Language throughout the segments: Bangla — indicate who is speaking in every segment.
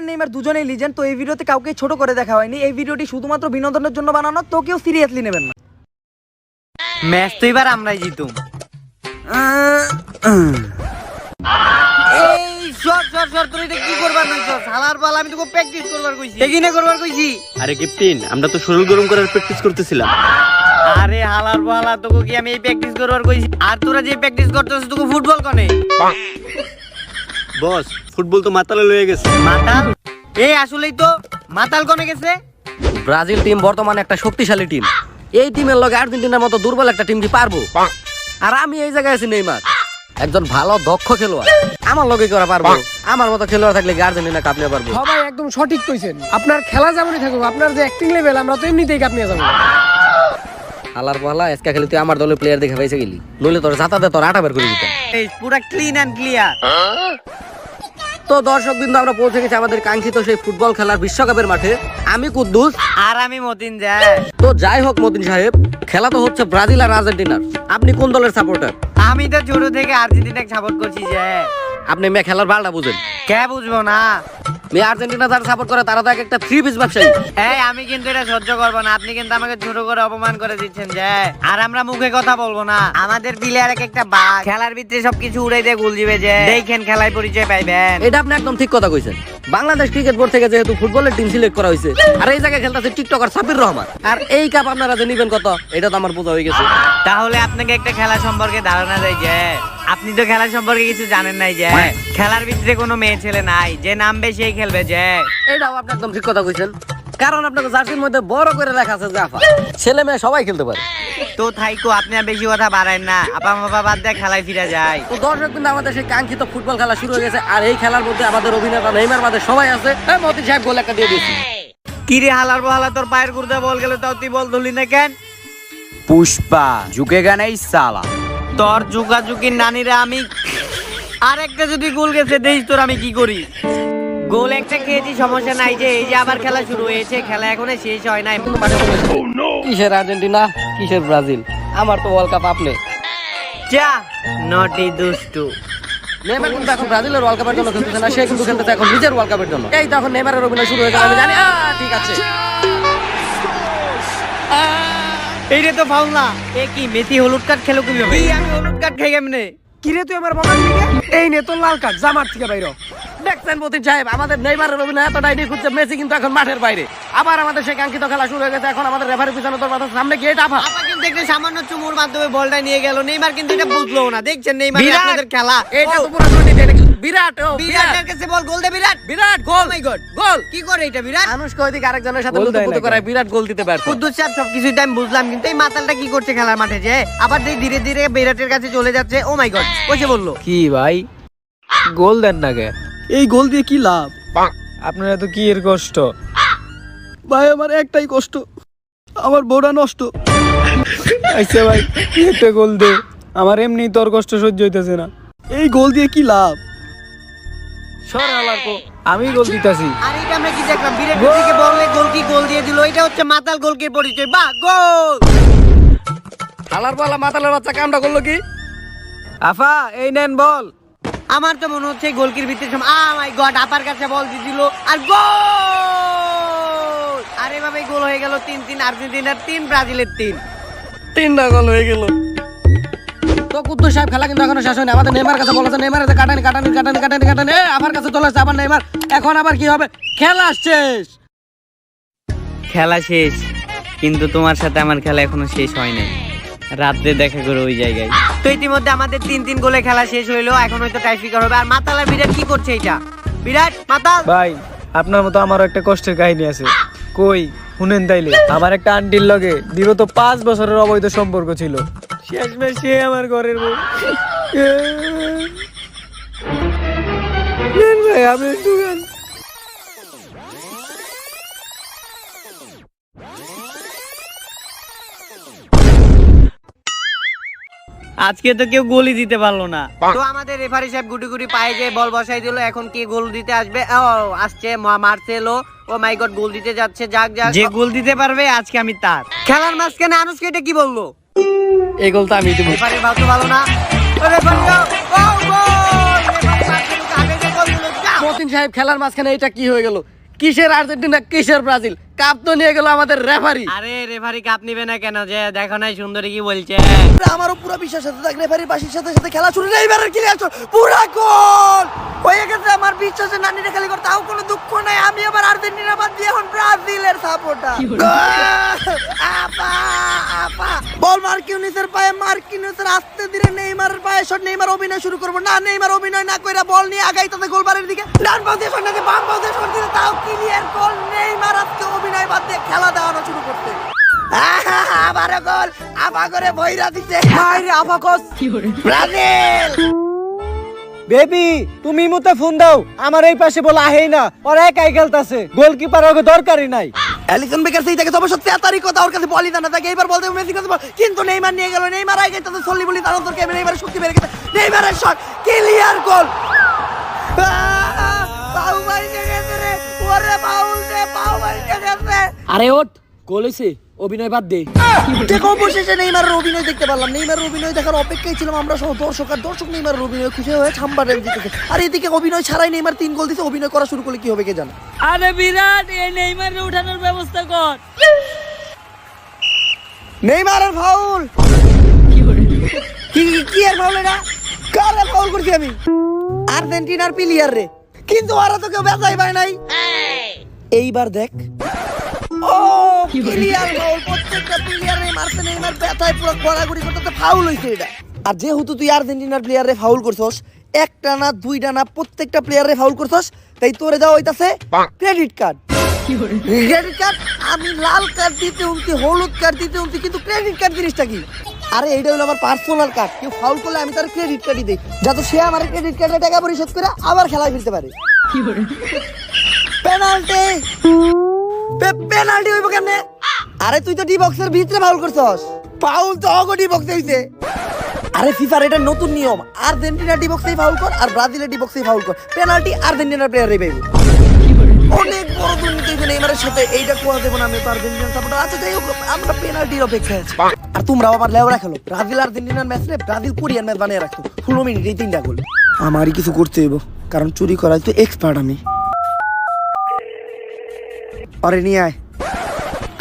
Speaker 1: আর নেইমার দুজনেই লিজেন্ড, তো এই ভিডিওতে কাউকে ছোট করে দেখা হয়নি। এই ভিডিওটি শুধুমাত্র বিনোদনের জন্য বানানো, তো কেউ সিরিয়াসলি নেবেন না।
Speaker 2: ম্যাচ তো এবার আমরাই জিতুম। এই সর সর সর, তুই এটা কি করবার কইছস? হালার বাল, আমি তোকে প্র্যাকটিস করবার কইছি। এগিনে করবার কইছি।
Speaker 3: আরে ক্যাপ্টেন, আমরা তো শরীর গরম করার প্র্যাকটিস করতেছিলাম।
Speaker 2: আরে হালার বালা, তোকে কি আমি এই প্র্যাকটিস করবার কইছি? আর তোরা যে প্র্যাকটিস করতেছিস, তোকে ফুটবল কোনে?
Speaker 3: বস, ফুটবল তো মাতালে লয়ে গেছে।
Speaker 2: মাতাল? এই আসলেই তো মাতাল কোনে গেছে?
Speaker 4: ব্রাজিল টিম বর্তমানে একটা শক্তিশালী টিম। এই টিমের লগে আর্জেন্টিনার মতো দুর্বল একটা টিম কি পারবো? আর আমি এই জায়গায় আছি নেইমার, একজন ভালো দক্ষ খেলোয়াড়। আমার লগে কি ওরা পারবো? আমার মতো খেলোয়াড় থাকলে কি আর্জেন্টিনা কাপ নিয়ে পারবো?
Speaker 5: সবাই একদম সঠিক কইছেন। আপনার খেলা যেমনই থাকুক, আপনার যে অ্যাক্টিং লেভেল, আমরা তো এমনিতেই কাপ নিয়ে যাবো।
Speaker 4: আলার পালা এসকা খেলে তুই আমার দলের প্লেয়ার দেখে পাইছে গেলি, নইলে তোর জাতাতে তোর আটা বের করে দিতাম।
Speaker 2: এই পুরো ক্লিন এন্ড ক্লিয়ার।
Speaker 4: তো দর্শক বিন্দু, আমরা পৌঁছে গেছি আমাদের কাঙ্ক্ষিত সেই ফুটবল খেলার বিশ্বকাপের মাঠে। আমি কুদ্দুস
Speaker 2: আর আমি মতিন যায়।
Speaker 4: তো যাই হোক মতিন সাহেব, খেলা তো হচ্ছে ব্রাজিল আর আর্জেন্টিনার। আপনি কোন দলের সাপোর্টার?
Speaker 2: আমি তো ছোট থেকে আর্জেন্টিনাকে সাপোর্ট করছি। যে
Speaker 4: আপনি মেয়ে খেলার বালটা বুঝেন?
Speaker 2: কে বুঝবো না?
Speaker 4: মেয়ে আর্জেন্টিনা যারা সাপোর্ট করে তারা তো একটা থ্রি পিস ব্যবসায়ী।
Speaker 2: এই আমি কিন্তু এটা সহ্য করবো না। আপনি কিন্তু আমাকে ছোট করে অপমান করে দিচ্ছেন। যে আর আমরা মুখে কথা বলবো না। আমাদের প্লেয়ার এক একটা বাঘ, খেলার ভিতরে সবকিছু উড়াই দিয়ে গোল দিবে। যে দেখেন খেলায় পরিচয় পাইবেন।
Speaker 4: এটা আপনি একদম ঠিক কথা কইছেন। বাংলাদেশ ক্রিকেট বোর্ড থেকে যেহেতু ফুটবলের টিম সিলেক্ট করা হয়েছে, আর এই জায়গায় খেলতেছে টিকটকার সাবির রহমান, আর এই কাপ আপনারা যে নিবেন কত, এটা তো আমার বোঝা হয়ে গেছে।
Speaker 2: তাহলে আপনাকে একটা খেলা সম্পর্কে ধারণা দেয় যে আপনি তো খেলা সম্পর্কে কিছু জানেন নাই। যে খেলার ভিতরে কোনো মেয়ে ছেলে নাই, যে নামবে সেই খেলবে। যে
Speaker 4: এটাও আপনি একদম ঠিক কথা কইছেন, কারণ আপনাকে জার্সির মধ্যে বড় করে লেখা আছে জাফা, ছেলে মেয়ে সবাই খেলতে পারে।
Speaker 2: তো থাইকো, আপনি আর বেশি কথা বাড়ায় না। আপা মাপা বাদ দিয়ে খেলায় ফিরে যায়।
Speaker 4: তো দর্শক কিন্তু আমাদের সেই কাঙ্ক্ষিত ফুটবল খেলা শুরু হয়ে গেছে, আর এই খেলার মধ্যে আমাদের অভিনেতা নেইমার মাঝে সবাই আছে। মতিন সাহেব গোল একটা দিয়ে দিয়েছি।
Speaker 2: কিরে হালার বহালা, তোর পায়ের গুর্দা বল গেল, তাও তুই বল ধরলি না কেন?
Speaker 6: পুষ্পা ঝুঁকেগা নাই সালা।
Speaker 2: তোর ঝুঁকাঝুঁকির নানিরা আমি আর একটা যদি গোল গেছে দেখিস তোর আমি কি করি। গোল একটা খেয়েছি, সমস্যা নাই। যে এই যে আবার খেলা শুরু হয়েছে, খেলা এখনো শেষ হয় নাই।
Speaker 4: কিসের আর্জেন্টিনা, কিসের ব্রাজিল, আমার তো ওয়ার্ল্ড কাপ আপনি।
Speaker 2: যা নটি দুষ্টু।
Speaker 4: নেইমার কিন্তু এখন ব্রাজিলের ওয়ার্ল্ড কাপের জন্য খেলতেছে না, সে কিন্তু খেলতেছে এখন নিজের ওয়ার্ল্ড কাপের জন্য। এই তো এখন নেইমারের অভিনয় শুরু হয়ে গেল, আমি জানি। ঠিক আছে,
Speaker 2: এইটা তো ফাউল না। এ কি মেসি হলুদ কার্ড খেলো কিভাবে? আমি হলুদ কার্ড খাই কেমনে?
Speaker 5: কিরে তুই আমার বাবার দিকে? এই নে তোর লাল কার্ড, জামার থেকে বাইরে।
Speaker 4: দেখছেন মতিন সাহেব, আমাদের নেইমারের অভিনয় এতটাই নিখুঁত যে মেসি কিন্তু এখন মাঠের বাইরে। আবার আমাদের সেই কাঙ্ক্ষিত খেলা শুরু হয়ে গেছে। এখন আমাদের রেফারি পিছনে তোর মাথার সামনে গিয়ে আফা
Speaker 2: আপা কিন্তু একটা সামান্য চুমুর মাধ্যমে বলটা নিয়ে গেল। নেইমার কিন্তু এটা বুঝলো না। দেখছেন নেইমার আপনাদের খেলা,
Speaker 4: এটা তো পুরো দুর্নীতি। এটা কিন্তু বিরাট,
Speaker 2: বিরাটের কাছে বল, গোল দে বিরাট।
Speaker 4: বিরাট গোল।
Speaker 2: মাই গড, গোল কি করে এটা বিরাট?
Speaker 4: আনুশকা ওইদিকে আরেকজনের সাথে লুতুপুতু করায় বিরাট গোল দিতে পারতো।
Speaker 2: কুদ্দুস সাহেব সবকিছুই আমি বুঝলাম, কিন্তু এই মাতালটা কি করছে খেলার মাঠে? যে আবার ধীরে ধীরে বিরাটের কাছে চলে যাচ্ছে। ও মাই গড, কইছে বললো
Speaker 7: কি ভাই গোল দেন না কে?
Speaker 1: এই গোল দিয়ে কি লাভ?
Speaker 7: আপনার এত কি এর কষ্ট?
Speaker 1: ভাই আমার একটাই কষ্ট, আমার বউটা নষ্ট।
Speaker 7: আচ্ছা ভাই, তুই একটা গোল দে, আমার এমনি তোর কষ্ট সহ্য হইতেছে না।
Speaker 1: এই গোল দিয়ে কি লাভ?
Speaker 7: সর হালার কো, আমি গোল দিতাছি।
Speaker 2: আর এটা আমরা কি দেখলাম? বিরাটের দিকে বললে গোল কি গোল দিয়ে দিল। এটা হচ্ছে মাতাল গোলকির পরিচয়। বাহ, গোল!
Speaker 4: হালার পালা মাতালের বাচ্চা কামটা করলো কি?
Speaker 7: আফা এই নেন বল।
Speaker 2: আমার তো মনে হচ্ছে গোলকির ভিতরে মাই গড, আপার কাছে বল দিয়ে দিল আর গোল! আর এভাবেই গোল হয়ে গেল 3-3, আর্জেন্টিনার 3, ব্রাজিলের 3।
Speaker 4: তিনটা গোল হয়ে গেল। তো কুদ্দুস সাহেব, খেলা কিন্তু এখনো শেষ হয়নি। আমাদের নেইমার কাছে বলেছে, নেইমার কাটানি কাটানি কাটানি কাটানি কাটানি, আমার কাছে চলে আসছে আবার নেইমার। এখন আবার কি হবে? খেলা শেষ।
Speaker 2: খেলা শেষ, কিন্তু তোমার সাথে আমার খেলা এখনো শেষ হয় নাই। রাত্রে দেখা করে ওই জায়গায়। তো ইতিমধ্যে আমাদের 3-3 গোলে খেলা শেষ হইলো। এখন হয়তো টাইফিকার হবে। আর মাতাল আর বিরাট কি করছে? এটা বিরাট মাতাল
Speaker 7: ভাই আপনার মতো আমারও একটা কষ্টের কাহিনী আছে, কই শুনেন তাইলে। আমার একটা আন্টির লগে বিগত 5 বছরের অবৈধ সম্পর্ক ছিল। শেষমেশ সে আমার ঘরের বউ। নেন ভাই, আপনি একটু গান।
Speaker 2: আজকে তো কেউ গোলই দিতে পারলো না। তো আমাদের রেফারি সাহেব গুটি গুটি পায়ে যে বল বসাই দিল। এখন কে গোল দিতে আসবে? ও আসছে মার্সেলো। ও মাই গড, গোল দিতে যাচ্ছে। যাক যাক, যে গোল দিতে পারবে আজকে আমি তার। খেলার মাঝখানে আনুশকা এটা কি বললো?
Speaker 4: এই গোলটা আমি দেব।
Speaker 2: রেফারির ভাব তো ভালো না। ও রেফারি, ও গোল! রেফারি মার্সেলোকে আগে যে গোল দিল।
Speaker 4: সাহেব খেলার মাঝখানে এটা কি হয়ে গেল? কিসের আর্জেন্টিনা, কিসের ব্রাজিল? কাপ তো নিয়ে গেল আমাদের রেফারি।
Speaker 2: আরে রেফারি কাপ নিবে না কেন? যে দেখো নাই সুন্দরী কি বলছে।
Speaker 1: আমারও পুরো বিশ্বাস আছে দেখ রেফারির বাসির সাথে সাথে খেলা শুরু এইবারের ক্লিয়ার পুরা গোল হয়ে গেছে আমার বিশ্বাসে নানিরে খালি করতে তাও কোনো দুঃখ নাই আমি আবার আর্জেন্টিনা বাদ দিয়ে এখন ব্রাজিলের সাপোর্টার আপা আপা বল মার্কিনিউসের পায়ে মার্কিনিউসের আস্তে ধীরে নেইমারের পায়ে শট নেইমার অভিনয় শুরু করব না নেইমার অভিনয় না কইরা বল নিয়ে আগাইতেছে গোলবারের দিকে ডান পাও দিয়ে শট নাকি বাম পাও দিয়ে শট দিতে তাও ক্লিয়ার গোল নেইমার আজকে অভিনয় বাদ দিয়ে খেলা দেওয়ানো শুরু করতে আবার গোল আবা করে বইরা দিতে বাইরে আবাকস ব্রাজিল
Speaker 7: বেবি তুমি মুতে ফোন দাও আমার এই পাশে বল আহেই না ওর একাই খেলতাছে গোলকিপার ওকে দরকারই নাই
Speaker 1: অ্যালিসন বেকার সেই থেকে অবশ্য তেতারি কথা ওর কাছে বলই না থাকে এবার বলতে মেসি কাছে বল কিন্তু নেইমার নিয়ে গেল নেইমার আগে তাতে সল্লি বলি তার অন্তর কেমন নেইমারের শক্তি বেড়ে গেছে নেইমারের শট ক্লিয়ার গোল পাউ মারি গেছে রে ওরে বাউল রে পাউ মারি গেছে
Speaker 4: আরে ওঠ, গোল হইছে, অভিনয় বাদ দে।
Speaker 1: দেখো অবশেষে নেইমারের অভিনয় দেখতে পারলাম নেইমারের অভিনয় দেখার অপেক্ষায় ছিলাম আমরা সহ দর্শক আর দর্শক নেইমারের অভিনয় খুশি হয়ে ছাম্বারের দিকে আর এদিকে অভিনয় ছাড়াই নেইমার 3 গোল দিয়েছে অভিনয় করা শুরু করলে কি হবে কে জানে
Speaker 8: আরে বিরাট এই নেইমারকে উঠানোর ব্যবস্থা কর।
Speaker 1: নেইমারের ফাউল কি এর ফাউল এটা কারে ফাউল করছি আমি আর্জেন্টিনার প্লেয়ার রে কিন্তু ওরা তো কেউ বেজাই পায় নাই এইবার দেখ ও প্লেয়ার ফাউল প্রত্যেকটা প্লেয়ারে মারতে নেইমার ব্যথায় পুরো গড়াগড়ি করতে ফাউল হইছে এটা আর যেহেতু তুই আর্জেন্টিনার প্লেয়ারে ফাউল করছস একটা না দুইটা না প্রত্যেকটা প্লেয়ারে ফাউল করছস তাই তোরে দেওয়া হইতাছে ক্রেডিট কার্ড ক্রেডিট কার্ড আমি লাল কার্ড দিতে উনতি হলুদ কার্ড দিতে উনতি কিন্তু ক্রেডিট কার্ড জিনিসটা কি আরে এইটা হলো আমার পার্সোনাল কার্ড কেউ ফাউল করলে আমি তার ক্রেডিট কার্ডই দেই যাতে সে আমার ক্রেডিট কার্ডে টাকা পরিশোধ করে আবার খেলায় ফিরতে পারে পেনাল্টি পেনাল্টি হইব কেমনে আরে তুই তো ডি বক্সের ভিতরে ফাউল করছস ফাউল তো অগো ডি বক্সে হইছে আরে ফিফার এটা নতুন নিয়ম আর্জেন্টিনা ডি বক্সেই ফাউল কর আর ব্রাজিলের ডি বক্সেই ফাউল কর পেনাল্টি আর্জেন্টিনার প্লেয়ারই পাইবে অনেক বড় দুর্নীতি হইছে নেইমারের সাথে এইটা কোয়া দেব না আমি তো আর্জেন্টিনার সাপোর্টার আচ্ছা যাই হোক আমরা পেনাল্টির অপেক্ষায় আছি আর তোমরাও আবার লেওরা খেলো ব্রাজিল আর্জেন্টিনার ম্যাচ রে ব্রাজিল কোরিয়ান ম্যাচ বানিয়ে রাখতো 16 মিনিটেই 3টা গোল আমারই কিছু করতে হইব কারণ চুরি করায় তো এক্সপার্ট আমি আরে নিয়ে আয়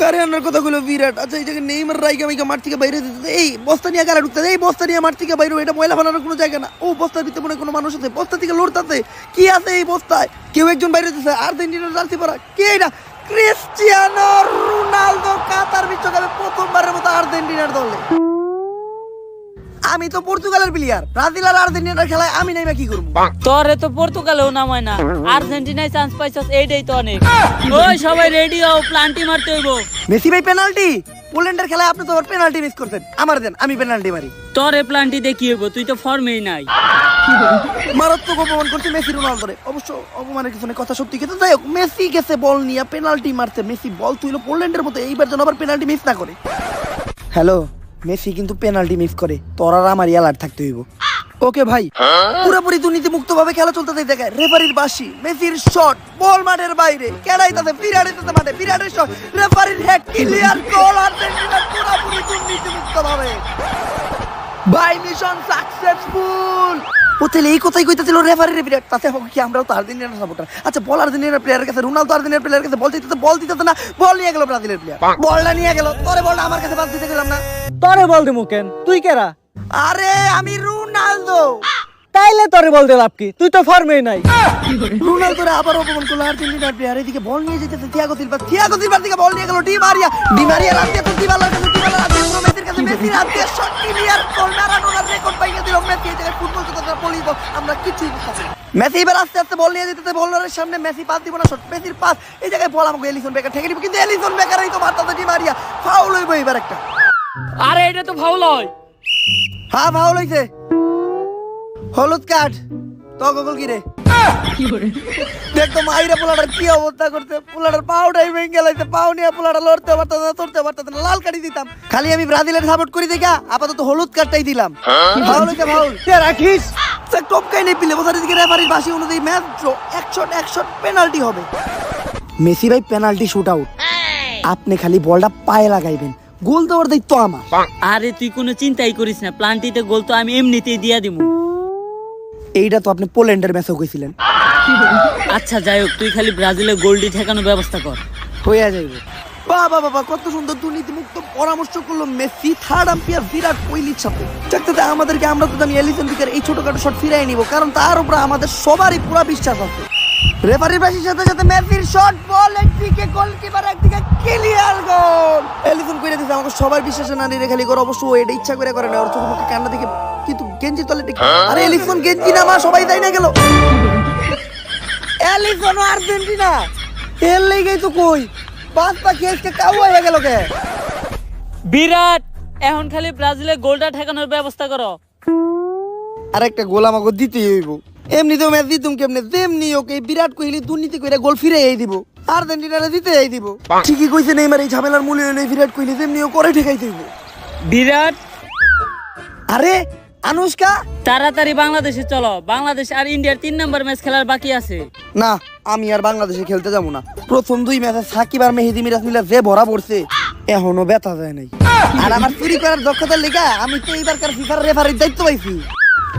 Speaker 1: কারে আনার কথাগুলো বিরাট আচ্ছা এই জায়গায় নেইমার রাইগা মাইগা মাঠ থেকে বাইরে দিতে এই বস্তা নিয়ে গাড়া ঢুকতে এই বস্তা নিয়ে মাঠ থেকে বাইরে এটা ময়লা ফেলানোর কোনো জায়গা না ও বস্তার ভিতরে মনে কোনো মানুষ আছে বস্তা থেকে লড়তাছে কি আছে এই বস্তায় কেউ একজন বাইরে দিতেছে আর্জেন্টিনার জার্সি পরা কে এটা ক্রিস্টিয়ানো রোনালদো কাতার বিশ্বকাপে প্রথমবারের মতো আর্জেন্টিনার দলে আমি তো পর্তুগালের প্লেয়ার ব্রাজিল আর আর্জেন্টিনার খেলায় আমি নাইবা কি করব
Speaker 8: তোরে তো পর্তুগালেও নামায় না আর্জেন্টিনায় চান্স পাইছস এইটাই তো অনেক। ওই সবাই রেডি হও প্লান্টি মারতে হইব।
Speaker 1: মেসি ভাই পেনাল্টি পোল্যান্ডের খেলায় আপনি তো পেনাল্টি মিস করতেন আমার দেন আমি পেনাল্টি মারি
Speaker 8: তোরে প্লান্টি দেখি হইব তুই তো ফর্মেই নাই।
Speaker 1: মারাত্মক অপমান করছে মেসি রোনালদোরে অবশ্য অপমানের কিছু নেই কথা সত্যি কিন্তু যাই হোক মেসি গেছে বল নিয়ে পেনাল্টি মারতে মেসি বল তুইলো পোল্যান্ডের মতো এইবার যেন আবার পেনাল্টি মিস না করে হ্যালো মেসি কিন্তু পেনাল্টি মিস করে তোর আর আমার অ্যালার্ট থাকতে হইব ওকে ভাই পুরোপুরি দুর্নীতি মুক্ত ভাবে খেলা চলতে দেখায় রেফারির বাঁশি মেসির শট বল মাঠের বাইরে কেড়াই তাতে পিরাড়িতে মাঠে পিরাড়ের শট রেফারির হেড ক্লিয়ার গোল আর্জেন্টিনা পুরোপুরি দুর্নীতি মুক্ত ভাবে বাই মিশন সাকসেসফুল ওতেলে এই কথাই কইতেছিল রেফারির বিরাট তাতে হোক কি আমরাও তো আর্জেন্টিনার সাপোর্টার আচ্ছা বল আর্জেন্টিনার প্লেয়ারের কাছে রোনালদো আর্জেন্টিনার প্লেয়ারের কাছে বল দিতে না বল নিয়ে গেল ব্রাজিলের প্লেয়ার বলটা নিয়ে গেল তোরে বলটা আমার কাছে বাদ দিতে গেলাম না
Speaker 7: তোরে বল দিমু কেন তুই কেরা
Speaker 1: আরে আমি রোনালদো
Speaker 7: তাইলে তোরে বল দে লাভ কি তুই তো ফর্মেই নাই
Speaker 1: রোনালদোরে আবার অপমান করলো আর্জেন্টিনার প্লেয়ার এদিকে বল নিয়ে যেতেছে থিয়াগো সিলভার দিকে বল নিয়ে গেল ডি মারিয়া রাতে তো দিবালার কাছে মেসির কাছে মেসির হাত দিয়ে শট ক্লিয়ার গোল মারাডোনার রেকর্ড পাইয়ে দিল মেসি এই জায়গায় ফুটবল তো বলি আমরা কিছুই বুঝতে মেসি এবার আস্তে আস্তে বল নিয়ে যেতেছে বলারের সামনে মেসি পাস দিব না শট মেসির পাস এই জায়গায় বল আমাকে এলিসন বেকার ঠেকে দিব কিন্তু এলিসন বেকারই তো মারতাছে ডি মারিয়া ফাউল হইব এবার একটা
Speaker 8: আরে এটা তো ফাউল হয়।
Speaker 1: হ্যাঁ ফাউল হইছে হলুদ কার্ড তো গোল কি রে দেখ তো মাইরা পোলাটার কি অবস্থা করতে পোলাটার পাউটাই ভেঙে গেলাইছে পাউ নিয়ে পোলাটা লড়তে পারতাম না চড়তে পারতাম না লাল কার্ডই দিতাম খালি আমি ব্রাজিলের সাপোর্ট করি দেখা আপাতত হলুদ কার্ডটাই দিলাম ফাউল হইছে ফাউল
Speaker 7: রাখিস
Speaker 1: টপকাই নেই পিলে বোঝা দিকে রেফারির বাঁশি অনুযায়ী ম্যাচ ড্র এক শট পেনাল্টি হবে মেসি ভাই পেনাল্টি শুট আউট আপনি খালি বলটা পায়ে লাগাইবেন গোল দেওয়ার দায়িত্ব আমার
Speaker 8: আরে তুই কোনো চিন্তাই করিস না প্লান্টিতে গোল তো আমি এমনিতেই দিয়া দিমু
Speaker 1: এইটা তো আপনি পোল্যান্ডের ম্যাচেও কইছিলেন
Speaker 8: আচ্ছা যাই হোক, তুই খালি ব্রাজিলের গোল্ডি ঠেকানোর ব্যবস্থা কর।
Speaker 1: হয়ে যাইবে। বাবা বাবা, কত সুন্দর দুর্নীতি মুক্ত পরামর্শ করলো মেসি থার্ড আম্পায়ার বিরাট কোহলির সাথে। চাকতে আমাদেরকে, আমরা তো জানি এলিসন বিকার এই ছোটখাটো শট ফিরাই নিব, কারণ তার উপরে আমাদের সবারই পুরো বিশ্বাস আছে। রেফারির বাসির সাথে সাথে মেসির শট, বল একদিকে, গোলকিপার একদিকে, ক্লিয়ার গোল। এলিসন কইরা দিছে, আমাকে সবার বিশ্বাসে না নিয়ে খালি করে, অবশ্য এটা ইচ্ছা করে করে না, ওর চোখে মুখে কান্না দেখে, কিন্তু গেঞ্জি তলে ঠিক। আরে এলিসন গেঞ্জি না, মা সবাই তাই না গেল। এলিসন আর্জেন্টিনা এর লেগেই তো কই পাঁচ পাখি আজকে কাউ হয়ে গেল কে।
Speaker 8: বিরাট, এখন খালি ব্রাজিলের গোলটা ঠেকানোর ব্যবস্থা করো।
Speaker 1: আর একটা গোল আমাকে দিতেই হইব। এমনিতেও ম্যাচ দিতুম কেমনে, তেমনি ওকে বিরাট কোহলি দুর্নীতি করে গোল ফিরে দিব, আর্জেন্টিনারে দিতে দিব। ঠিকই কইছে নেইমার, এই ঝামেলার মূলে হইলো বিরাট কোহলি, তেমনিও করে ঠেকাইতে হইব।
Speaker 8: বিরাট,
Speaker 1: আরে আনুষ্কা,
Speaker 8: তাড়াতাড়ি বাংলাদেশে চলো, বাংলাদেশ আর ইন্ডিয়ার 3 নম্বর ম্যাচ খেলার বাকি আছে।
Speaker 1: না আমি আর বাংলাদেশে খেলতে যাবো না। প্রথম 2 ম্যাচে সাকিব আর মেহেদি মিরাজ মিলা যে ভরা পড়ছে, এখনো ব্যথা যায় নাই। আর আমার চুরি করার দক্ষতার লেগা আমি তো এইবারকার ফিফার রেফারির দায়িত্ব পাইছি।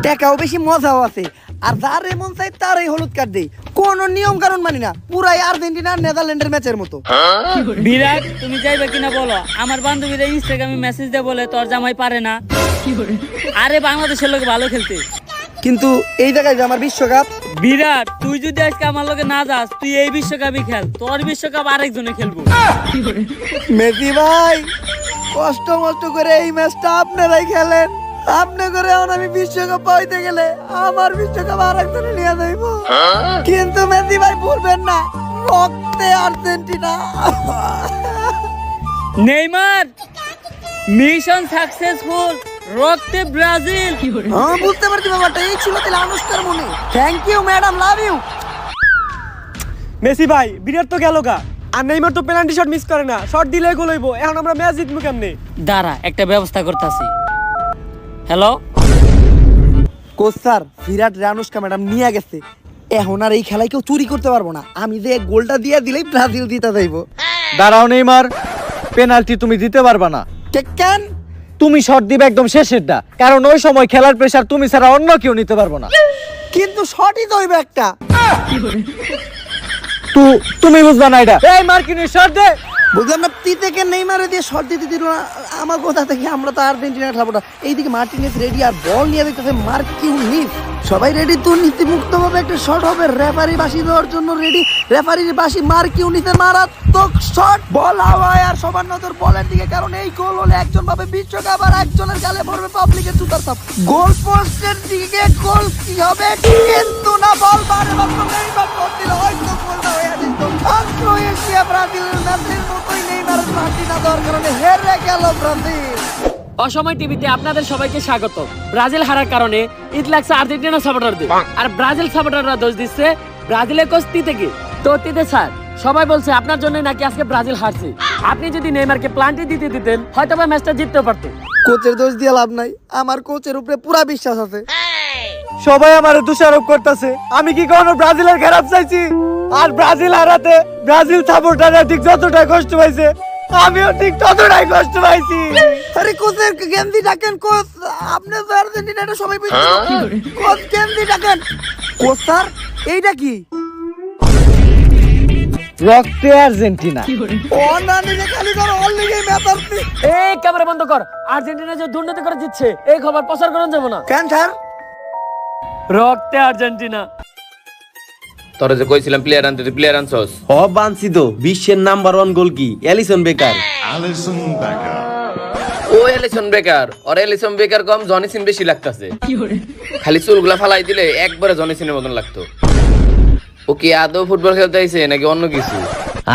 Speaker 1: টাকাও বেশি, মজাও আছে, আর যার মন চাই তারই হলুদ কার্ড দেই, কোন নিয়ম কানুন মানি না, পুরাই আর্জেন্টিনা আর নেদারল্যান্ডের ম্যাচের মতো।
Speaker 8: বিরাট, তুমি যাইবে কিনা বলো? আমার বান্ধবীরা ইনস্টাগ্রামে মেসেজ দিয়ে বলে তোর জামাই পারে না। আরে বাংলাদেশের লোক ভালো খেলতে,
Speaker 1: কিন্তু এই জায়গায় যে আমার বিশ্বকাপ।
Speaker 8: বিরাট, তুই যদি আজকে আমার লগে না যাস, তুই এই বিশ্বকাপই খেল, তোর বিশ্বকাপ আরেকজনে খেলবো।
Speaker 1: মেসি ভাই, কষ্ট মষ্ট করে এই ম্যাচটা আপনারাই খেলেন, আপনি করে এখন আমি বিশ্বকাপ পাইতে গেলে আমার বিশ্বকাপ আরেকজনে নিয়ে যাইব। কিন্তু মেসি ভাই ভুলবেন না, রক্তে আর্জেন্টিনা।
Speaker 8: নেইমার, মিশন সাকসেসফুল, রক্তে ব্রাজিল।
Speaker 1: হ্যাঁ বুঝতে পারছি ব্যাপারটা, এই ছিল তাহলে আনুষ্কার মনে। Thank you madam, love you.
Speaker 7: Messi ভাই, বিরাট তো গেল গা, আর নেইমার তো পেনাল্টি শট মিস করে না, শট দিলে গোল হইব। এখন আমরা ম্যাচ জিতবো কেমনে?
Speaker 8: দাঁড়া, একটা ব্যবস্থা করতেছি। হ্যালো
Speaker 1: কোচ স্যার, বিরাট আনুষ্কা ম্যাডাম নিয়ে গেছে, এখন আর এই খেলায় কেউ চুরি করতে পারবো না। আমি যে গোলটা দিয়ে দিলেই ব্রাজিল জিতে যাইব।
Speaker 7: দাঁড়াও নেইমার, পেনাল্টি তুমি দিতে পারবা না।
Speaker 1: কেন?
Speaker 7: তুমি শট দিবে একদম শেষেরটা, কারণ ওই সময় খেলার প্রেসার তুমি ছাড়া অন্য কেউ নিতে পারবো না।
Speaker 1: কিন্তু শটই তো হইবে একটা।
Speaker 7: তুমি বুঝবা না এটা। এই মার্কিনের শট দে।
Speaker 1: বুঝলাম না, থেকে নেইমারে দিয়ে শট দিতে দিল না। আমার কথা থেকে আমরা তো আর্জেন্টিনা খেলবো না। এইদিকে মার্টিনেজ রেডি, আর বল নিয়ে দেখতেছে মার্কিউনিস। সবাই রেডি, দুর্নীতি মুক্ত ভাবে একটা শট হবে, রেফারি বাঁশি দেওয়ার জন্য রেডি। রেফারির বাঁশি, মার্কিউনিসের মারাত্মক শট, বল হাওয়ায়, আর সবার নজর বলের দিকে, কারণ এই গোল হলে একজন পাবে বিশ্বকাপ আর একজনের গালে পড়বে পাবলিকের জুতার চাপ। গোল পোস্টের দিকে গোল কি হবে, কিন্তু না, বল বারে মাত্র নেইমার শট দিল, হয়তো গোলটা হয়ে যেত। আর ক্রোয়েশিয়া ব্রাজিলের ম্যাচের মতোই নেইমারের মাটি না দেওয়ার কারণে হেরে গেল ব্রাজিল।
Speaker 9: অসময় টিভিতে আপনাদের সবাইকে স্বাগত। ব্রাজিল হারার কারণে ঈদ লাগছে আর্জেন্টিনা সাপোর্টারদের, আর ব্রাজিল সাপোর্টাররা দোষ দিচ্ছে ব্রাজিলের কোচ তিতেকে। তো তিতে স্যার, সবাই বলছে আপনার জন্য নাকি আজকে ব্রাজিল হারছে। আপনি যদি নেইমারকে প্লান্টি দিতে দিতেন, হয়তো বা ম্যাচটা জিততেও পারতো।
Speaker 1: কোচের দোষ দিয়ে লাভ নাই, আমার কোচের উপরে পুরা বিশ্বাস আছে।
Speaker 7: সবাই আমার দোষারোপ করতেছে, আমি কি কখনো ব্রাজিলের খারাপ চাইছি? আর ব্রাজিল হারাতে ব্রাজিল সাপোর্টাররা ঠিক যতটা কষ্ট পাইছে, আমিও ঠিক ততটাই কষ্ট পাইছি।
Speaker 1: আরে কোচের গেন্দি ডাকেন, কোচ আপনি তো আর্জেন্টিনাটা সবাই বুঝছেন, কোচ গেন্দি ডাকেন। কোচ স্যার, এইটা কি?
Speaker 7: রক্তে আর্জেন্টিনা।
Speaker 1: ও না নিলে খালি ধর অল লিগে ম্যাচ আসছে।
Speaker 9: এই ক্যামেরা বন্ধ কর, আর্জেন্টিনা যে দুর্নীতি করে জিতছে এই খবর প্রচার করা যাবে না।
Speaker 1: কেন স্যার?
Speaker 9: রক্তে আর্জেন্টিনা।
Speaker 10: তোরা যে কইছিলাম প্লেয়ার আনতে, তুই প্লেয়ার আনছস?
Speaker 3: হ বানছি তো, বিশ্বের নাম্বার 1 গোল কি এলিসন বেকার।
Speaker 10: ও এলিসন বেকার, আর এলিসন বেকার কম জনি সিন বেশি লাগতাছে। খালি চুলগুলা ফালাই দিলে একবারে জনি সিনের মতন লাগতো। ও কি আদৌ ফুটবল খেলতে আইছে নাকি অন্য কিছু?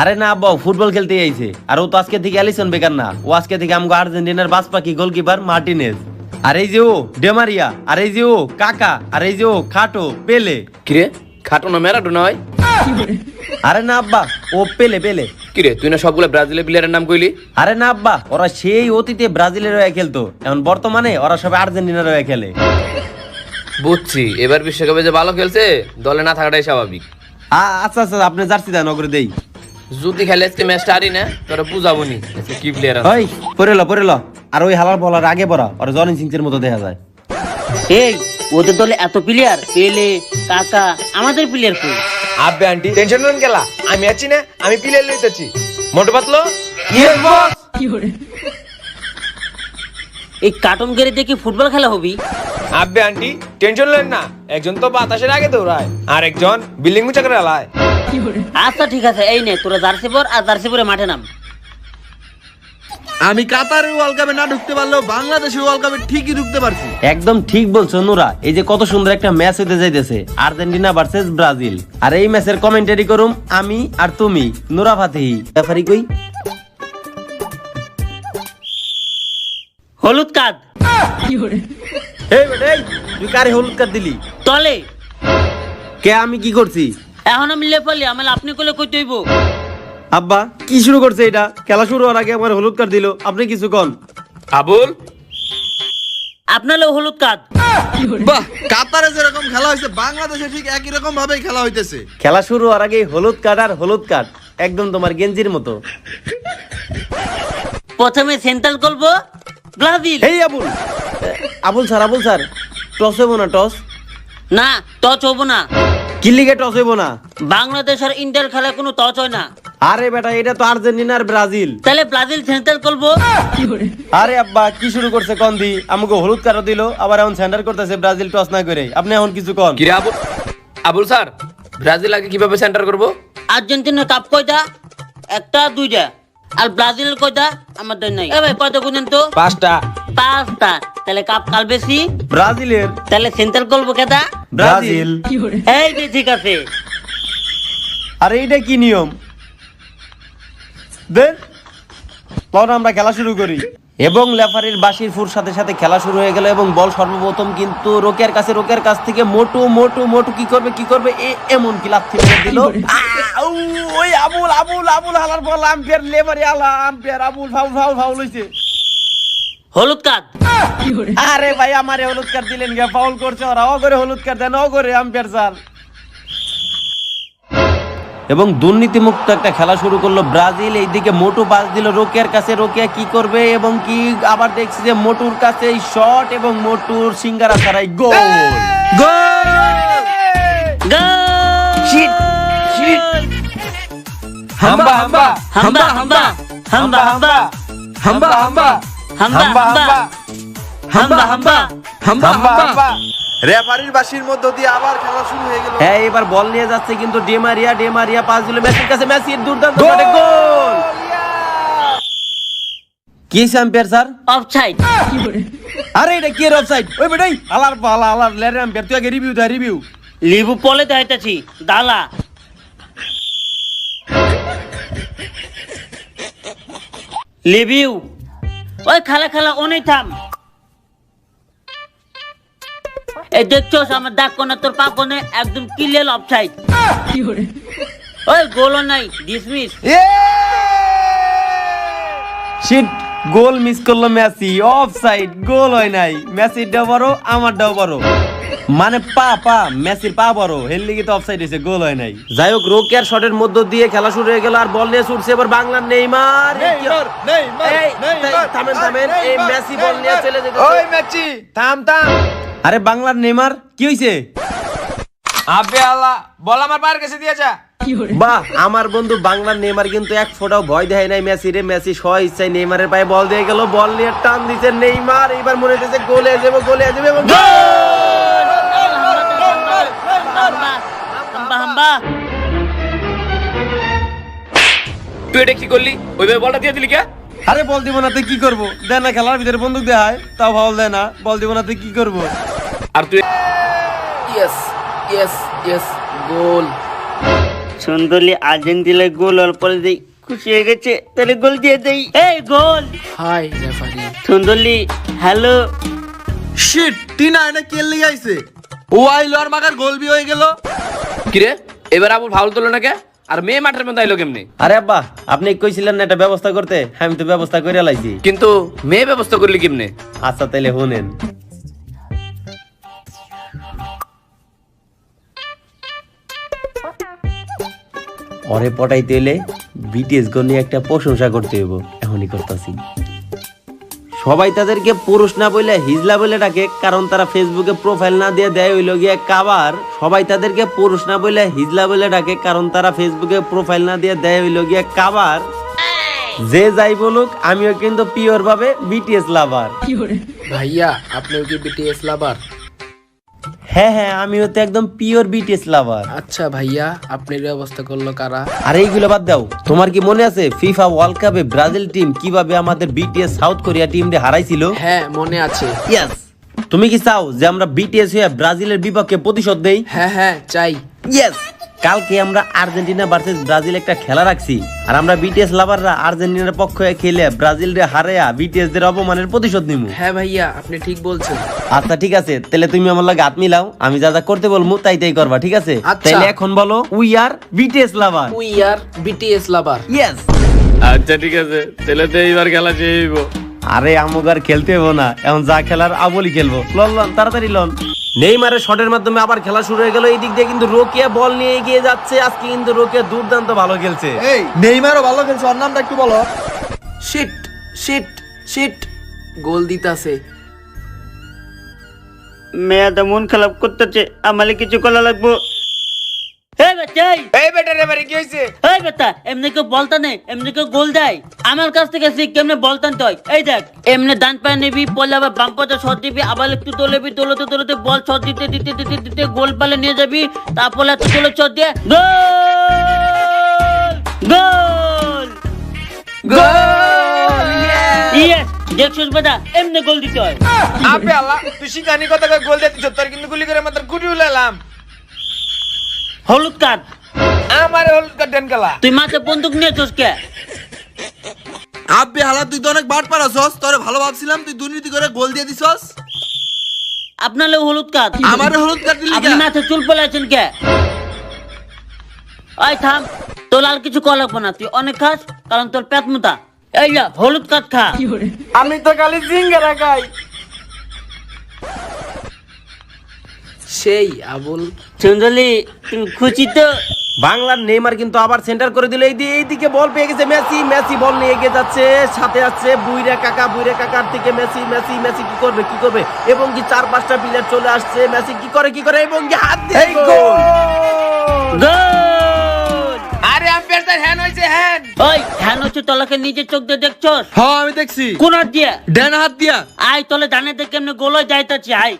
Speaker 3: আরে না আব্বা, ফুটবল খেলতে আইছে। আর ও তো আজকে থেকে এলিসন বেকার না, ও আজকে থেকে আমগো আর্জেন্টিনার বাসপাকি গোলকিপার মার্টিনেজ। আর এই যে ও ডেমারিয়া, আর এই যে ও কাকা, আর এই যে ও খাটো পেলে।
Speaker 10: কিরে খাটো না ম্যারাডোনা হয়?
Speaker 3: আরে না আব্বা, ও পেলে পেলে।
Speaker 10: কিরে তুই না সবগুলা ব্রাজিলের প্লেয়ারের নাম কইলি?
Speaker 3: আরে না আব্বা, ওরা সেই অতীতে ব্রাজিলের হয়ে খেলতো, এখন বর্তমানে ওরা সবাই আর্জেন্টিনার হয়ে খেলে।
Speaker 10: বুঝছি, এবার বিশ্বকাপে যে ভালো খেলছে দলে না থাকাটাই স্বাভাবিক।
Speaker 3: আচ্ছা আচ্ছা, আপনি জার্সি দেন ওগুলো দেই।
Speaker 10: যদি খেলে আজকে ম্যাচটা হারি না, তোরা বুঝাবো নি কি প্লেয়ার আছে।
Speaker 3: ওই পরে ল। আর ওই হালার বলার আগে পড়া, ওরা জনি সিংসের মতো দেখা যায়।
Speaker 8: এই ওদের দলে এত প্লেয়ার, পেলে, কাকা, আমাদের প্লেয়ার কই?
Speaker 10: আব্বে আন্টি টেনশন নেন গেলা, আমি আছি না, আমি প্লেয়ার লইতেছি। মোটু পাতলো
Speaker 8: এই কার্টুন গেরে দেখি ফুটবল খেলা হবি?
Speaker 10: আব্বে আন্টি টেনশন নেন না, একজন তো বাতাসের আগে দৌড়ায় আর একজন বিল্ডিং উঁচা করে আলায়।
Speaker 8: আচ্ছা ঠিক আছে, এই নে তোরা জার্সি পর আর জার্সি পরে মাঠে নাম।
Speaker 7: আমি কাতারের ওয়ার্ল্ড কাপে না ঢুকতে পারলেও বাংলাদেশের ওয়ার্ল্ড কাপে ঠিকই ঢুকতে পারছি।
Speaker 3: একদম ঠিক বলছো নুরা, এই যে কত সুন্দর একটা ম্যাচ হইতে যাইতেছে, আর্জেন্টিনা ভার্সেস ব্রাজিল। আর এই ম্যাচের কমেন্টারি করুম আমি আর তুমি, নুরা ফাতেহি। রেফারি কই?
Speaker 8: হলুদ কার্ড।
Speaker 3: এই বেটা, এই তুই কারে হলুদ কার্ড দিলি?
Speaker 8: তলে
Speaker 3: কে আমি কি করছি?
Speaker 8: এখন আমি লেপালি, আমি আপনি কইলে কই তৈব?
Speaker 3: আব্বা কি শুরু করছে এটা? খেলা শুরু হওয়ার আগে আমার হলুদ কার্ড দিল, আপনি কিছু কন?
Speaker 10: আবুল
Speaker 8: আপনার হলুদ কার্ড।
Speaker 7: বাহ, কাতারে যেরকম খেলা হয়েছে বাংলাদেশে ঠিক একই রকম ভাবে খেলা হইতেছে।
Speaker 3: খেলা শুরু হওয়ার আগে হলুদ কার্ড আর হলুদ কার্ড, একদম তোমার গেঞ্জির মতো।
Speaker 8: প্রথমে সেন্ট্রাল করব ব্রাজিল।
Speaker 3: এই আবুল, আবুল স্যার টস হইব না? টস
Speaker 8: না, টচ হবো না।
Speaker 3: কি লিগে টস হইব না?
Speaker 8: বাংলাদেশ আর ইন্ডিয়ার খেলায় কোনো টচ হয় না।
Speaker 3: আরে বেটা, এটা তো আর্জেন্টিনা আর ব্রাজিল।
Speaker 8: তাহলে ব্রাজিল সেন্ট্রাল করব।
Speaker 3: আরে আব্বা কি শুরু করছে কন দি? আমাকে হলুদ কার্ড দিল, আবার এখন সেন্টার করতেছে ব্রাজিল টস না করে। আপনি এখন কিছু কন?
Speaker 10: কিরে আবুল? আবুল স্যার ব্রাজিল আগে কিভাবে সেন্টার করব?
Speaker 8: আর্জেন্টিনার কাপ কয়টা? একটা, দুইটা। আর ব্রাজিলের কয়টা? আমাদের নাই। এ ভাই কয়টা গুনেন তো?
Speaker 10: 5টা।
Speaker 8: 5টা। তাহলে কাপ কাল বেশি।
Speaker 3: ব্রাজিলের।
Speaker 8: তাহলে সেন্ট্রাল করব কেটা?
Speaker 3: ব্রাজিল।
Speaker 8: এই যে ঠিক আছে।
Speaker 3: আরে এইটা কি নিয়ম? দেন তখন আমরা খেলা শুরু করি এবং লেফারির বাঁশির ফুর সাথে সাথে খেলা শুরু হয়ে গেল এবং বল সর্বপ্রথম কিন্তু রোকেয়ার কাছ থেকে মোটু কি করবে এমন কি লাথি মেরে দিল। ওই আবুল হালার বল, আম্পায়ার লেফারি আলা, আম্পায়ার আবুল ফাউল হইছে।
Speaker 8: হলুদ কার্ড।
Speaker 3: আরে ভাই আমারে হলুদ কার্ড দিলেন গে? ফাউল করছে ওরা, করে হলুদ কার্ড দেন, করে আম্পায়ার স্যার। এবং দুর্নীতিমুক্ত একটা খেলা শুরু করলো ব্রাজিল। এইদিকে মোটু পাস দিল রোকেয়ার কাছে, রোকেয়া কি করবে এবং কি আবার দেখছি যে মোটুর কাছে শট এবং মোটুর সিঙ্গারা ছাড়াই গোল।
Speaker 10: হাম্বা হাম্বা
Speaker 8: হাম্বা হাম্বা হাম্বা হাম্বা
Speaker 10: হাম্বা হাম্বা
Speaker 8: হাম্বা হাম্বা হাম্বা হাম্বা
Speaker 10: হাম্বা।
Speaker 7: রেফারির বাঁশির মধ্য দিয়ে আবার খেলা শুরু হয়ে গেল।
Speaker 3: হ্যাঁ, এবার বল নিয়ে যাচ্ছে কিন্তু ডেমারিয়া পাস দিল মেসির কাছে, মেসির দুর্দান্ত শটে গোল। কি আম্পায়ার স্যার?
Speaker 8: অফসাইড।
Speaker 3: আরে এটা কি অফসাইড? ওই বেটাই আলার লেরে আম্পায়ার, তুই আগে রিভিউ।
Speaker 8: লিবু পলে দাইতাছি দালা। লিভিউ ওই খেলা অনেক থাম। এই দেখছোস আমার দাগ কোনা তোর পা কোনে একদম ক্লিয়ার অফসাইড। ওই গোলও নাই, ডিসমিস।
Speaker 3: শিট, গোল মিস করলো মেসি, অফসাইড, গোল হয় নাই। মেসিরটাও বড়, আমারটাও বড়, মানে পা মেসির পা বড়, হেল লিগে তো অফসাইড হয়েছে, গোল হয় নাই। যাই হোক, রোকেয়ার শটের মধ্য দিয়ে খেলা শুরু হয়ে গেল আর বল নিয়ে ছুটছে এবার বাংলার নেইমার। থামেন, এই মেসি বল নিয়ে চলে যেতে।
Speaker 10: ওই মেসি থাম।
Speaker 3: আরে বাংলার নেইমার কি হইছে?
Speaker 10: আবে আল্লাহ, বল আমার পায়ের কাছে দিয়ে যা।
Speaker 3: বাহ, আমার বন্ধু বাংলার নেইমার কিন্তু এক ফোঁটাও ভয় দেয় নাই মেসি রে। মেসি স্ব ইচ্ছায় নেইমারের পায়ে বল দিয়ে গেল, বল নিয়ে টান দিচ্ছে নেইমার। এবার মনে হচ্ছে গোলে যাবে এবং
Speaker 10: তুই এটা কি করলি? ওইভাবে বলটা দিয়ে দিলি কে?
Speaker 3: আরে বল দিব না তুই কি করবো? দেয় না, খেলার ভিতরে বন্দুক দেয় তাও ফাউল দেয় না। বল দিব না তুই কি করবো?
Speaker 10: আর তুই ইয়েস গোল।
Speaker 8: সুন্দরলি আর্জেন্টিনার গোল অল্প দেই, খুশি হয়ে গেছে, তাহলে গোল দিয়ে দেই। এই গোল।
Speaker 10: Hi referee.
Speaker 8: সুন্দরলি হ্যালো।
Speaker 7: শিট, টিনা এটা কে লিয়ে আইছে? ও আইলো আর মাগার গোল বি হয়ে গেল।
Speaker 10: কিরে এবার আবুল ফাউল তোলো না কে? আর মেয়ে মাঠের মধ্যে আইলো কেমনে?
Speaker 3: আরে আব্বা, আপনি কইছিলেন না এটা ব্যবস্থা করতে, আমি তো ব্যবস্থা করে লাইছি।
Speaker 10: কিন্তু মেয়ে ব্যবস্থা করলি কেমনে?
Speaker 3: আচ্ছা তাইলে শুনেন। ওরে পটাইতে হলে বিটিএস গনি একটা প্রশংসা করতে হইব, এখনই করতেছি। সবাই তাদেরকে পুরুষ না বলে হিজলা বলে ডাকে, কারণ তারা ফেসবুকে প্রোফাইল না দিয়ে দেয় হইল গিয়ে কাবার। সবাই তাদেরকে পুরুষ না বলে হিজলা বলে ডাকে, কারণ তারা ফেসবুকে প্রোফাইল না দিয়ে দেয় হইল গিয়ে কাবার। যে যাই বলুক, আমিও কিন্তু পিওর ভাবে বিটিএস লাভার।
Speaker 9: ভাইয়া আপনিও কি বিটিএস লাভার?
Speaker 3: হ্যাঁ হ্যাঁ, আমিও তো একদম পিওর বিটিএস লাভার।
Speaker 9: আচ্ছা ভাইয়া, আপনার এই অবস্থা করলো কারা?
Speaker 3: আর এইগুলো বাদ দাও, তোমার কি মনে আছে ফিফা ওয়ার্ল্ড কাপে ব্রাজিল টিম কিভাবে আমাদের বিটিএস সাউথ কোরিয়া টিম দিয়ে হারাইছিল?
Speaker 9: হ্যাঁ মনে আছে।
Speaker 3: ইয়েস। তুমি কি চাও যে আমরা বিটিএস হয়ে ব্রাজিলের বিপক্ষে প্রতিশোধ দেই?
Speaker 9: হ্যাঁ হ্যাঁ চাই।
Speaker 3: ইয়েস। কালকে আমরা আর্জেন্টিনা ভার্সেস ব্রাজিল একটা খেলা রাখছি, আর আমরা বিটিএস লাভাররা আর্জেন্টিনার পক্ষে খেলে ব্রাজিল রে হারাইয়া বিটিএস দের অপমানের প্রতিশোধ নিমু।
Speaker 9: হ্যাঁ ভাইয়া আপনি ঠিক বলছেন।
Speaker 3: আচ্ছা ঠিক আছে, তাহলে তুমি আমার লাগে হাত মিলাও, আমি যা যা করতে বলবো তাই তাই করবা, ঠিক আছে?
Speaker 9: আচ্ছা।
Speaker 3: তাহলে এখন বলো we are BTS lover.
Speaker 9: We are BTS lover.
Speaker 3: Yes.
Speaker 10: আচ্ছা ঠিক আছে, তাহলে তো এইবার খেলা চেয়েইব।
Speaker 3: আরে আমুক আর খেলতে হবো না, এখন যা খেলার আবলি খেলবো। লন লন তাড়াতাড়ি লন। নেইমারের শটের মাধ্যমে আবার খেলা শুরু হয়ে গেল। এই দিক দিয়ে কিন্তু রোকিয়া বল নিয়ে এগিয়ে যাচ্ছে। আজকে কিন্তু রোকিয়া দুর্দান্ত ভালো খেলছে।
Speaker 1: এই নেইমারও ভালো খেলছে, ওর নামটা একটু বলো।
Speaker 9: শিট শিট শিট, গোল দিতাছে।
Speaker 2: মেয়াদা মন খারাপ করতেছে, আমালে কিছু করা লাগবো। এই বেটা,
Speaker 10: এই বেটা রে বাড়ি কি হইছে?
Speaker 2: এই বেটা, এমনি কেউ বলতা নেই, এমনি কেউ গোল দেয়? আমার কাছ থেকে শিখ কেমনে বলতান তুই। এই দেখ, এমনি ডান পায়ে নিবি, পড়লে আবার বাম পায়ে শট দিবি, আবার একটু তোলেবি, তোলতে তোলতে বল শট দিতে দিতে দিতে দিতে গোল পালে নিয়ে যাবি, তারপরে একটু তোলে শট দিয়ে গোল গোল। ইয়েস, দেখছিস বেটা, এমনি গোল দিতে হয়।
Speaker 10: আপে আল্লাহ, তুই শিকানি কথা কই গোল দিতেছ, তোর কিন্তু গুলি করে মাত্র গুটি উলালাম।
Speaker 2: হলুদ কার্ড।
Speaker 10: আমার হলুদ কার্ড দেন গেলা।
Speaker 2: তুই মাঠে বন্দুক নিয়েছিস কে?
Speaker 1: আব্বে হালা, তুই তো অনেক বাট পারাছস, তোরে ভালো ভাবছিলাম, তুই দুর্নীতি করে গোল দিয়ে দিছস।
Speaker 2: আপনার হলুদ কার্ড।
Speaker 1: আমারে হলুদ কার্ড দিলি
Speaker 2: আপনি
Speaker 1: কেন?
Speaker 2: মাথা চুল পলাইছেন কে? ওই থাম, তোর আর কিছু করা লাগবে না, তুই অনেক খাস, কারণ তোর পেট মোটা। এই যা হলুদ কার্ড খা।
Speaker 7: আমি তো খালি সিঙ্গারা খাই।
Speaker 9: সেই আবুল।
Speaker 2: সুন্দরী, তুমি খুশি তো?
Speaker 3: বাংলার নেইমার কিন্তু আবার সেন্টার করে দিল। এইদিকে বল পেয়ে গেছে মেসি। মেসি বল নিয়ে এগিয়ে যাচ্ছে, সাথে আছে বুইরা কাকা। বুইরা কাকার থেকে মেসি। মেসি মেসি কি করবে কি করবে, এবং কি 4-5টা প্লেয়ার চলে আসছে। মেসি কি করে কি করে, এবং কি হাত দিয়ে গোল।
Speaker 2: গোল।
Speaker 10: আরে আম্পায়ার তার হ্যান্ড হইছে, হ্যান্ড।
Speaker 2: ওই হ্যান হচ্ছে, তোলাকে নিজের চোখ দিয়ে দেখছস?
Speaker 1: হ্যাঁ আমি দেখছি।
Speaker 2: কোন হাত দিয়ে?
Speaker 1: ডান হাত দিয়া।
Speaker 2: আয় তোলে জানে দেখ কেমনে গোল হয়ে যাইতাছে। আয়,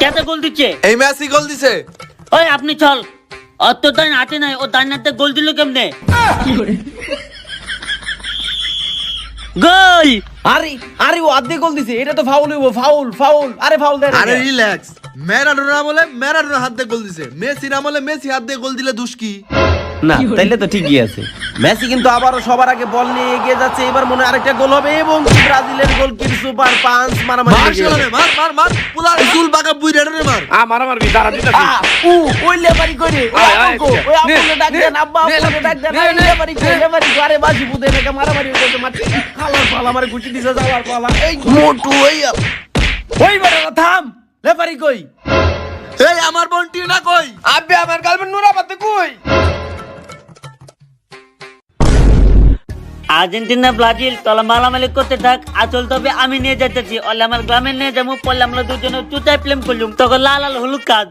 Speaker 2: কেতে গোল দিচ্ছে?
Speaker 1: এই মেসি গোল দিছে।
Speaker 2: ওই আপনি চল, অত দান হাতে নাই, ও দান হাতে গোল দিল কেমনে? গোল।
Speaker 3: আরে আরে ও আধে গোল দিছে, এটা তো ফাউল হইবো। ফাউল ফাউল, আরে ফাউল দেন।
Speaker 1: আরে রিল্যাক্স, ম্যারাডোনা বলে ম্যারাডোনা হাত দিয়ে গোল দিছে, মেসি না বলে মেসি হাত দিয়ে গোল দিলে দোষ কি?
Speaker 3: না, তাইলে তো ঠিকই আছে। মেসি কিন্তু আবারও সবার আগে বল নিয়ে এগিয়ে যাচ্ছে। এবার মনে হয় আরেকটা গোল হবে, এবং ব্রাজিলের গোলকিপার সুপার পাঞ্চ মারামারি
Speaker 1: মার
Speaker 3: লেগে গেল।
Speaker 1: শালারে, মার মার মার, পুলার চুল বাঁকা বুইড়ারে মার।
Speaker 10: আমার আমার বিদারা দিতাছি।
Speaker 3: ওই লেবারি করে, ওই
Speaker 10: আয়, আয়,
Speaker 3: আব্বু, ওই
Speaker 10: নে,
Speaker 3: আব্বুকে ডাক
Speaker 10: নে,
Speaker 3: দেন, আব্বা
Speaker 10: নে,
Speaker 3: আব্বুকে ডাক দেন,
Speaker 10: নে,
Speaker 3: এই
Speaker 10: নে,
Speaker 3: লেবারি করে, লেবারি করে, বাজি বুদে নাকি মারামারি হইতেছে মাঠে। খালার পালা, আমারে ঘুষি দিছে যাওয়ার পালা। এই মোটু ওই বেটা থাম, লেবারি কই?
Speaker 1: এই আমার বন্টি না কই?
Speaker 10: আব্বে আমার গার্লফ্রেন্ড নুরা পাতে কই?
Speaker 2: আর্জেন্টিনা ব্রাজিল তোলা মালামালি করতে থাক, আচল তবে আমি নিয়ে যাইতেছি। ওলে আমার গ্রামে নিয়ে যাবো, পড়লে আমরা দুজনে চুটাই প্লেম করলুম, তখন লাল লাল হলুদ কাজ।